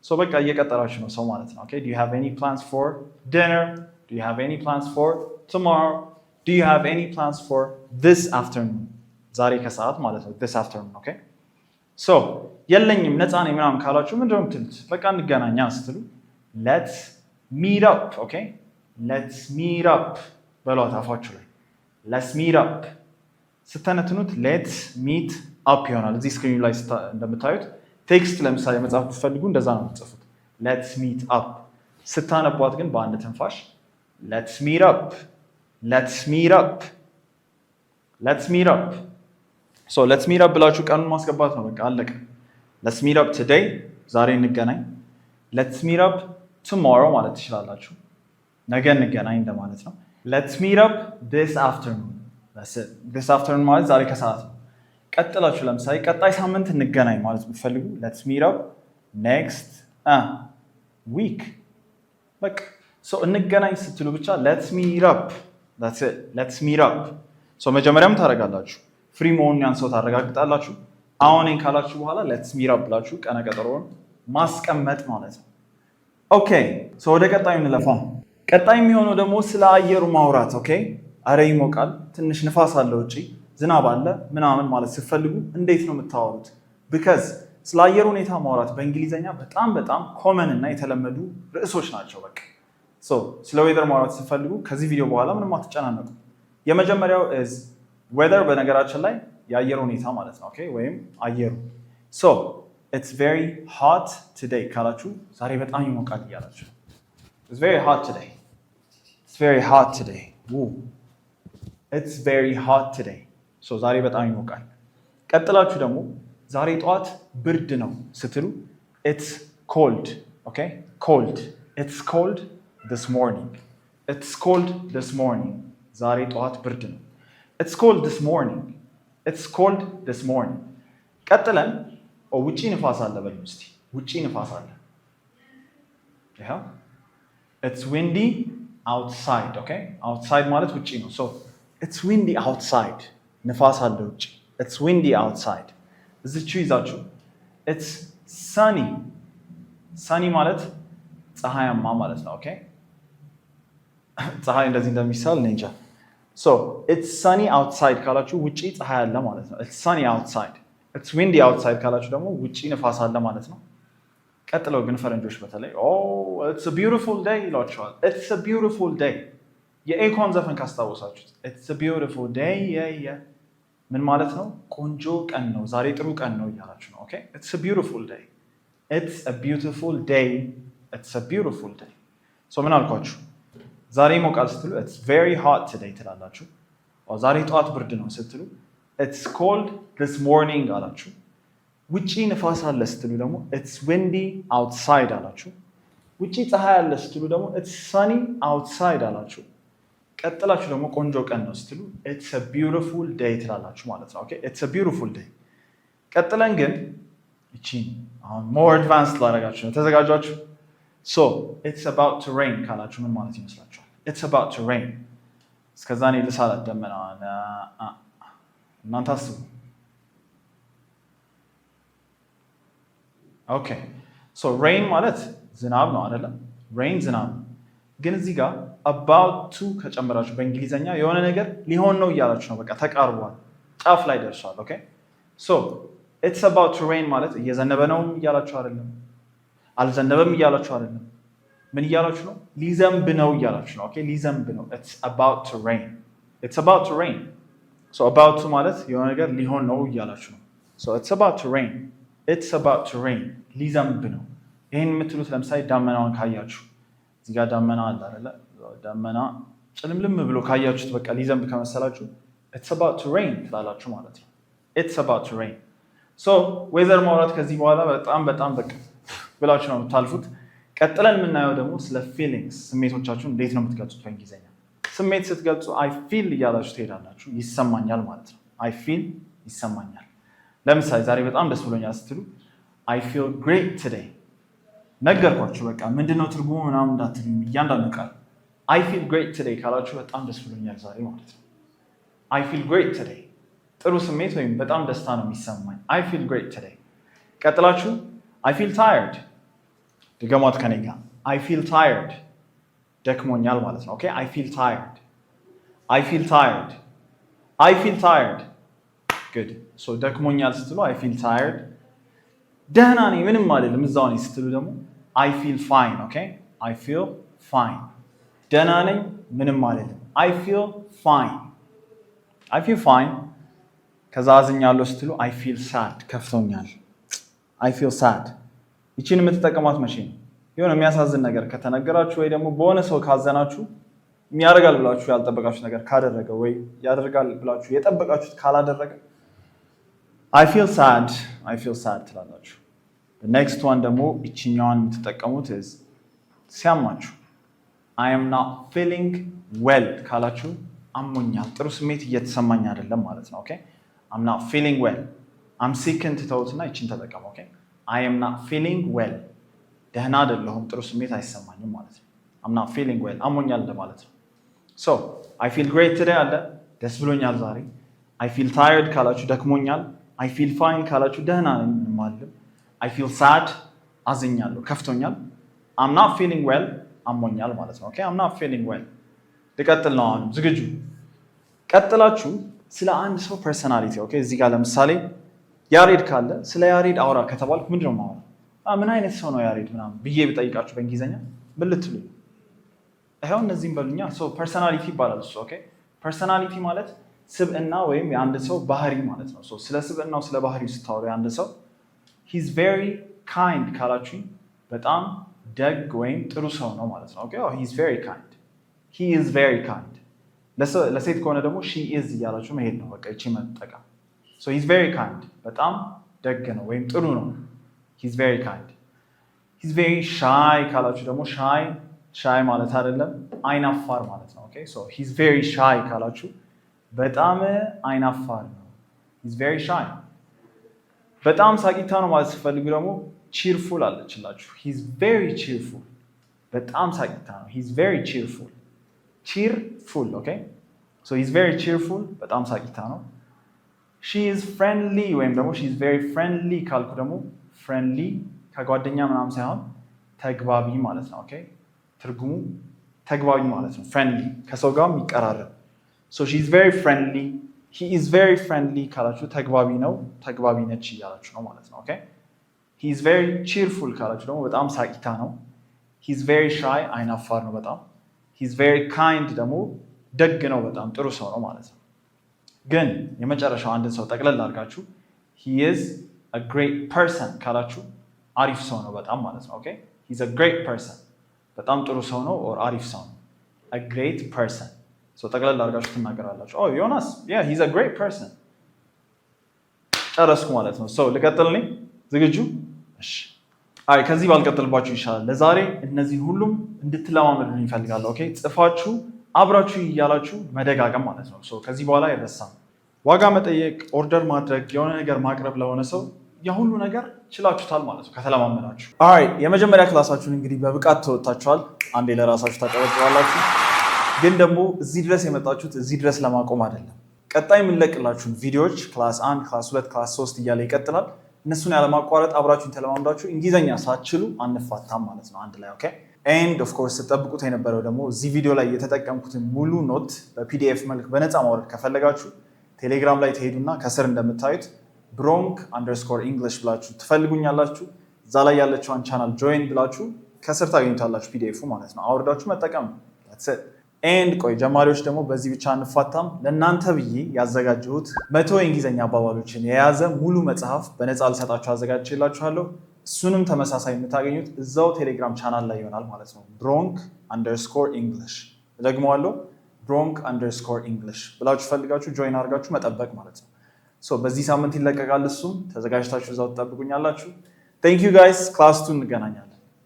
so በቃ እየቀጠራችሁ ነው ሰው ማለት ነው። ኦኬ do you have any plans for dinner do you have any plans for tomorrow do you have any plans for this afternoon ዛሬ ከሰዓት ማለት ነው this afternoon ኦኬ so የለኝም ነፃ ነኝ ምናምን ካላችሁ ምንድነው የምትሉት በቃ እንገናኛ ስትሉ let's meet up ኦኬ let's meet up በሏት አፋችሁ ላይ let's meet up ስተነትኑት let's meet up ይሆናል። እዚህ ስክሪኑ ላይ እንደምታዩት ቴክስት ለምሳሌ መጻፍ ብትፈልጉ እንደዛ ነው የምትጽፉት let's meet up ስታነቧት ግን በአንድ ትንፋሽ let's meet up let's meet up let's meet up so let's meet up ብላችሁ ቀኑን ማስገባት ነው በቃ አለቀ። let's meet up today ዛሬ እንገናኝ let's meet up tomorrow ማለት ትችላላችሁ ነገ እንገናኝ እንደማለት ነው። let's meet up this afternoon that's it this afternoon ማለት ዛሬ ከሰዓት ነው። ቀጥላችሁ ለምሳሌ ቀጣይ ሳምንት እንገናኝ ማለት ብትፈልጉ let's meet up next week በቃ so እንገናኝ ስትሉ ብቻ let's meet up that's it let's meet up so መጀመሪያም ታረጋላችሁ ፍሪ መሆኑን ያን ሰው ታረጋግጣላችሁ። አሁን ካላችሁ በኋላ let's meet up ብላችሁ ቀነ ቀጠሮውን ማስቀመጥ ማለት ነው። ኦኬ so ወደ ቀጣዩ እንለፋ። ቀጣይ የሚሆነው ደግሞ ስለ አየሩ ማውራት ኦኬ አረ ይሞቃል ትንሽ ንፋስ አለ ውጪ ዝናብ አለ ምናምን ማለት ስትፈልጉ እንዴት ነው የምታወሩት? because ስለ አየር ሁኔታ ማውራት በእንግሊዘኛ በጣም ኮመን እና የተለመዱ ርዕሶች ናቸው። በቃ so ስለ weather ማውራት ስትፈልጉ ከዚህ ቪዲዮ በኋላ ምንም አትጨናነቁ። የመጀመሪያው is weather በነገራችን ላይ የአየር ሁኔታ ማለት ነው ኦኬ ወይም አየሩ so it's very hot today ካላችሁ ዛሬ በጣም ይሞቃል እያላችሁ it's very hot today it's very hot today Woo. it's very hot today so ዛሬ በጣም ይሞቃል። ቀጥላችሁ ደግሞ ዛሬ ጠዋት ብርድ ነው ስትሉ it's cold okay cold it's cold this morning it's cold this morning ዛሬ ጠዋት ብርድ ነው it's cold this morning it's cold this morning ቀጥለን ውጪ ንፋስ አለ በሉ እስቲ ውጪ ንፋስ አለ ይሄው it's windy outside okay outside ማለት ውጪ ነው so it's windy outside ንፋስ አለ ውጪ it's windy outside እዚቹ ይዛችሁ it's sunny sunny ማለት ፀሐያማ ማለት ነው ኦኬ ፀሐይ እንደዚህ እንደሚሳል እንጃ so it's sunny outside ካላችሁ ውጪ ፀሐይ አለ ማለት ነው it's sunny outside it's windy outside ካላችሁ ደግሞ ውጪ ንፋስ አለ ማለት ነው። ቀጥለው ግን ፈረንጆች በተለይ it's a beautiful day ይሏቸዋል it's a beautiful day የኤኮን ዘፈን ካስታወሳችሁት it's a beautiful day yeah ምን ማለት ነው? ቆንጆ ቀን ነው ዛሬ ጥሩ ቀን ነው እያላችሁ ነው ኦኬ it's a beautiful day it's a beautiful day it's a beautiful day ምን አልኳችሁ? ዛሬ ሞቃል ስትሉ it's very hot today ትላላችሁ። ዛሬ ጠዋት ብርድ ነው ስትሉ it's cold this morning አላችሁ። ውጪ ንፋስ አለ ስትሉ ደግሞ it's windy outside አላችሁ። ውጪ ፀሐይ አለ ስትሉ ደግሞ it's sunny outside አላችሁ። ቀጥላችሁ ደግሞ ቆንጆ ቀን ነው ስትሉ it's a beautiful day ትላላችሁ ማለት ነው። ኦኬ it's a beautiful day። ቀጥለን ግን እቺ አሁን more advanced ላደርጋችሁ ነው። ተዘጋጃችሁ? so it's about to rain ካላችሁ ምን ማለት ይመስላችኋል? it's about to rain እስከዛ እኔ ልሳላት ደመና እናንተ አስቡ። ኦኬ so rain ማለት ዝናብ ነው አይደለ? rain ዝናብ ነው። ግን እዚህ ጋር about to ከጨመራችሁ በእንግሊዘኛ የሆነ ነገር ሊሆን ነው እያላችሁ ነው። በቃ ተቃርቧል፣ ጫፍ ላይ ደርሷል። ኦኬ so it's about to rain ማለት እየዘነበ ነው እያላችሁ አይደለም፣ አልዘነበም እያላችሁ አይደለም። ምን እያላችሁ ነው? ሊዘንብ ነው እያላችሁ ነው። ኦኬ ሊዘንብ ነው። it's about to rain it's about to rain so about to ማለት የሆነ ነገር ሊሆን ነው እያላችሁ ነው። so it's about to rain it's about to rain ሊዘንብ ነው። ይሄን የምትሉት ለምሳሌ ዳመናውን ካያችሁ እዚህ ጋር ዳመና አለ አይደለ? ዳመና ጭልምልም ብሎ ካያችሁት በቃ ሊዘንብ ከመሰላችሁ it's about to rain ትላላችሁ ማለት ነው። it's about to rain so ዌዘር ማውራት ከዚህ በኋላ በጣም በቃ ብላችሁ ነው የምታልፉት። ቀጥለን የምናየው ደግሞ ስለ ፊሊንግስ ስሜቶቻችሁን እንዴት ነው የምትገልጹት በእንግሊዝኛ። ስሜት ስትገልጹ አይ ፊል እያላችሁ ትሄዳላችሁ። ይሰማኛል ማለት ነው። አይ ፊል ይሰማኛል። ለምሳሌ ዛሬ በጣም ደስ ብሎኛል ስትሉ አይ ፊል ግሬት ቱዴይ ነገርኳችሁ። በቃ ምንድነው ትርጉሙ ምናምን እንዳትሉ እያንዳንዱ ቃል አይ ፊል ግሬት ቱዴይ ካላችሁ በጣም ደስ ብሎኛል ዛሬ ማለት ነው። አይ ፊል ግሬት ቱዴይ ጥሩ ስሜት ወይም በጣም ደስታ ነው የሚሰማኝ። አይ ፊል ግሬት ቱዴይ። ቀጥላችሁ አይ ፊል ታየርድ ድገሟት ከኔ ጋር አይ ፊል ታየርድ ደክሞኛል ማለት ነው። ኦኬ አይ ፊል ታየርድ አይ ፊል ታየርድ አይ ፊል ታየርድ ጉድ ሶ ደክሞኛል ስትሉ አይ ፊል ታየርድ። ደህና ነኝ ምንም አይደለም እዛው ነኝ ስትሉ ደግሞ አይ ፊል ፋይን ኦኬ አይ ፊል ፋይን ደህና ነኝ ምንም አይደለም አይ ፊል ፋይን አይ ፊል ፋይን። ከዛ አዝኛለሁ ስትሉ አይ ፊል ሳድ ከፍቶኛል አይ ፊል ሳድ። ይቺን የምትጠቀሟት መቼ ነው? የሆነ የሚያሳዝን ነገር ከተነገራችሁ ወይ ደግሞ በሆነ ሰው ካዘናችሁ የሚያደርጋል ብላችሁ ያልጠበቃችሁት ነገር ካደረገ ወይ ያደርጋል ብላችሁ የጠበቃችሁት ካላደረገ አይ ፊል ሳድ ትላላችሁ። ኔክስት ዋን ደግሞ ይችኛዋን የምትጠቀሙት ሲያማችሁ አይ አም ናት ፊሊንግ ዌል ካላችሁ አሞኛል፣ ጥሩ ስሜት እየተሰማኝ አይደለም ማለት ነው። ኦኬ አም ናት ፊሊንግ ዌል አም ሲክን ትተውትና ይችን ተጠቀሙ። ኦኬ አይ አም ናት ፊሊንግ ዌል ደህና አይደለሁም፣ ጥሩ ስሜት አይሰማኝም ማለት ነው። አም ናት ፊሊንግ ዌል አሞኛል እንደማለት ነው። ሶ አይ ፊል ግሬት ቱዴይ አለ ደስ ብሎኛል ዛሬ። አይ ፊል ታየርድ ካላችሁ ደክሞኛል። አይ ፊል ፋይን ካላችሁ ደህና ነኝ ምንም አይደለም። አይ ፊል ሳድ አዝኛለሁ ከፍቶኛል። አም ናት ፊሊንግ ዌል አሞኛል ማለት ነው። ኦኬ አም ናት ፊሊንግ ዌል። ልቀጥል ነው አሁንም ዝግጁ። ቀጥላችሁ ስለ አንድ ሰው ፐርሰናሊቲ ኦኬ እዚህ ጋር ለምሳሌ ያሬድ ካለ ስለ ያሬድ አውራ ከተባልኩ ምንድን ነው የማወራው? ምን አይነት ሰው ነው ያሬድ ምናምን ብዬ ብጠይቃችሁ በእንግሊዝኛ ምን ልትሉ? ይኸው እነዚህም በሉኛ። ፐርሰናሊቲ ይባላል እሱ። ኦኬ ፐርሰናሊቲ ማለት ስብዕና ወይም የአንድ ሰው ባህሪ ማለት ነው። ስለ ስብዕናው ስለ ባህሪው ስታወሩ የአንድ ሰው ሂዝ ቬሪ ካይንድ ካላችሁኝ በጣም ደግ ወይም ጥሩ ሰው ነው ማለት ነው። ኦኬ ሂዝ ቬሪ ካይንድ ሂ ኢዝ ቬሪ ካይንድ። ለሴት ከሆነ ደግሞ ሺ ኢዝ እያላችሁ መሄድ ነው። በቃ ይቺ መጠቀም። ሂዝ ቬሪ ካይንድ በጣም ደግ ነው ወይም ጥሩ ነው። ሂዝ ቬሪ ካይንድ። ሂዝ ቬሪ ሻይ ካላችሁ ደግሞ ሻይ ማለት አይደለም አይናፋር ማለት ነው። ኦኬ ሂዝ ቬሪ ሻይ ካላችሁ በጣም አይናፋር ነው። ሂዝ ቬሪ ሻይ። በጣም ሳቂታ ነው ማለት ስትፈልጉ ደግሞ ቺርፉል አለችላችሁ። ሂዝ ቬሪ ቺርፉል በጣም ሳቂታ ነው። ሂዝ ቬሪ ቺርፉል ቺርፉል። ኦኬ ሂዝ ቬሪ ቺርፉል በጣም ሳቂታ ነው። ሺ ኢዝ ፍሬንድሊ ወይም ደግሞ ሺ ኢዝ ቬሪ ፍሬንድሊ ካልኩ ደግሞ ፍሬንድሊ ከጓደኛ ምናምን ሳይሆን ተግባቢ ማለት ነው። ኦኬ ትርጉሙ ተግባቢ ማለት ነው። ፍሬንድሊ ከሰው ጋር የሚቀራረብ። ሺ ኢዝ ቬሪ ፍሬንድሊ ሂ ኢዝ ቬሪ ፍሬንድሊ ካላችሁ ተግባቢ ነው ተግባቢ ነች እያላችሁ ነው ማለት ነው። ኦኬ ሂ ኢዝ ቬሪ ቺርፉል ካላችሁ ደግሞ በጣም ሳቂታ ነው። ሂ ኢዝ ቬሪ ሻይ አይናፋር ነው በጣም። ሂ ኢዝ ቬሪ ካይንድ ደግሞ ደግ ነው በጣም ጥሩ ሰው ነው ማለት ነው። ግን የመጨረሻው አንድን ሰው ጠቅለል አድርጋችሁ ሂ ኢዝ አ ግሬት ፐርሰን ካላችሁ አሪፍ ሰው ነው በጣም ማለት ነው። ኦኬ ሂ ኢዝ አ ግሬት ፐርሰን በጣም ጥሩ ሰው ነው or አሪፍ ሰው ነው a great person so ጠቅለል አድርጋችሁ ትናገራላችሁ oh ዮናስ yeah he's a great person ጨረስኩ ማለት ነው so ልቀጥልኝ ዝግጁ እሺ አይ ከዚህ ባልቀጥልባችሁ ይሻላል ለዛሬ እነዚህ ሁሉም እንድትለማመዱኝ ይፈልጋለሁ ኦኬ ጽፋችሁ አብራችሁ ይያላችሁ መደጋገም ማለት ነው so ከዚህ በኋላ አይረሳም ዋጋ መጠየቅ ኦርደር ማድረግ የሆነ ነገር ማቅረብ ለሆነ ሰው የሁሉ ነገር ችላችሁታል ማለት ነው ከተለማመዳችሁ አይ የመጀመሪያ ክላሳችሁን እንግዲህ በብቃት ተወጣችኋል አንዴ ለራሳችሁ ታቀበሏላችሁ ግን ደግሞ እዚህ ድረስ የመጣችሁት እዚህ ድረስ ለማቆም አይደለም ቀጣይ የምንለቅላችሁን ቪዲዮዎች ክላስ 1 ክላስ 2 ክላስ 3 እያለ ይቀጥላል እነሱን ያለማቋረጥ አብራችሁን ተለማምዳችሁ እንግሊዘኛ ሳትችሉ አንፋታም ማለት ነው አንድ ላይ ኦኬ and of course ተጠብቁት የነበረው ደግሞ እዚህ ቪዲዮ ላይ የተጠቀምኩትን ሙሉ ኖት በፒዲኤፍ መልክ በነፃ ማውረድ ከፈለጋችሁ ቴሌግራም ላይ ትሄዱና ከስር እንደምታዩት bronk_english ብላችሁ ትፈልጉኛላችሁ እዛ ላይ ያለችውን ቻናል ጆይን ብላችሁ ከስር ታገኙታላችሁ ፒዲኤፉ ማለት ነው አውርዳችሁ መጠቀም that's it and ቆይ ጀማሪዎች ደግሞ በዚህ ብቻ አንፋታም ለእናንተ ብዬ ያዘጋጀሁት 100 የእንግሊዘኛ አባባሎችን የያዘ ሙሉ መጽሐፍ በነፃ ልሰጣችሁ አዘጋጅቼላችኋለሁ እሱንም ተመሳሳይ የምታገኙት እዛው ቴሌግራም ቻናል ላይ ይሆናል ማለት ነው bronk_english ደግሞዋለሁ bronk_english ብላችሁ ፈልጋችሁ ጆይን አድርጋችሁ መጠበቅ ማለት ነው ሶ በዚህ ሳምንት ይለቀቃል እሱም ተዘጋጅታችሁ እዛው ተጠብቁኛላችሁ thank you guys ክላስ 2 እንገናኛለን